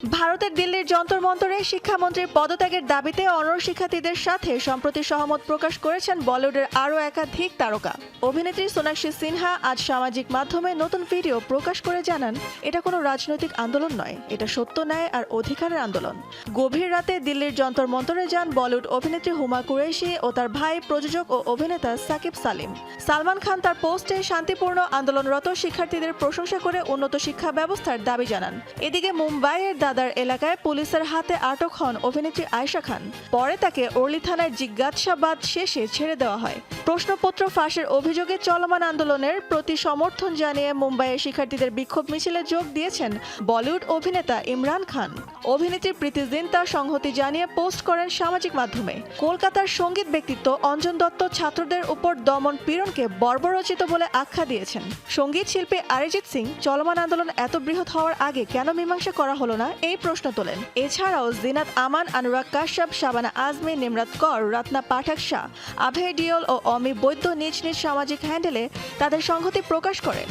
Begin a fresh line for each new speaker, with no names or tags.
ভারতের দিল্লির যন্তর মন্তরে শিক্ষামন্ত্রীর পদত্যাগের দাবিতে অনড় শিক্ষার্থীদের সাথে সম্প্রতি সহমত প্রকাশ করেছেন বলিউডের আরও একাধিক তারকা। অভিনেত্রী সোনাক্ষী সিনহা আজ সামাজিক মাধ্যমে নতুন ভিডিও প্রকাশ করে জানান, এটা কোনো রাজনৈতিক আন্দোলন নয়, এটা সত্য ন্যায় আর অধিকারের আন্দোলন। গভীর রাতে দিল্লির যন্তর মন্তরে যান বলিউড অভিনেত্রী হুমা কুরেশি ও তার ভাই প্রযোজক ও অভিনেতা সাকিব সালিম। সালমান খান তার পোস্টে শান্তিপূর্ণ আন্দোলনরত শিক্ষার্থীদের প্রশংসা করে উন্নত শিক্ষা ব্যবস্থার দাবি জানান। এদিকে মুম্বাইয়ের দাদার এলাকায় পুলিশের হাতে আটক হন অভিনেত্রী আয়েশা খান। পরে তাকে ওরলি থানায় জিজ্ঞাসাবাদ শেষে ছেড়ে দেওয়া হয়। প্রশ্নপত্র ফাঁসের অভিযোগে চলমান আন্দোলনের প্রতি সমর্থন জানিয়ে মুম্বাইয়ের শিক্ষার্থীদের বিক্ষোভ মিছিলে যোগ দিয়েছেন বলিউড অভিনেতা ইমরান খান। অভিনেত্রী প্রীতি জিন্তা সংহতি জানিয়ে পোস্ট করেন সামাজিক মাধ্যমে। কলকাতার সঙ্গীত ব্যক্তিত্ব অঞ্জন দত্ত ছাত্রদের উপর দমন পীড়নকে বর্বরচিত বলে আখ্যা দিয়েছেন। সঙ্গীত শিল্পী অরিজিৎ সিং চলমান আন্দোলন এত বৃহৎ হওয়ার আগে কেন মীমাংসা করা হলো না, এই প্রশ্ন তোলেন। এছাড়াও জিনাত আমান, অনুরাগ কাশ্যপ, শাবানা আজমি, নিমরাত কর, রত্না পাঠক শাহ, আভে ডিওল ও অমি বৈদ্য নিজ নিজ সামাজিক হ্যান্ডেলে তাদের সংহতি প্রকাশ করেন।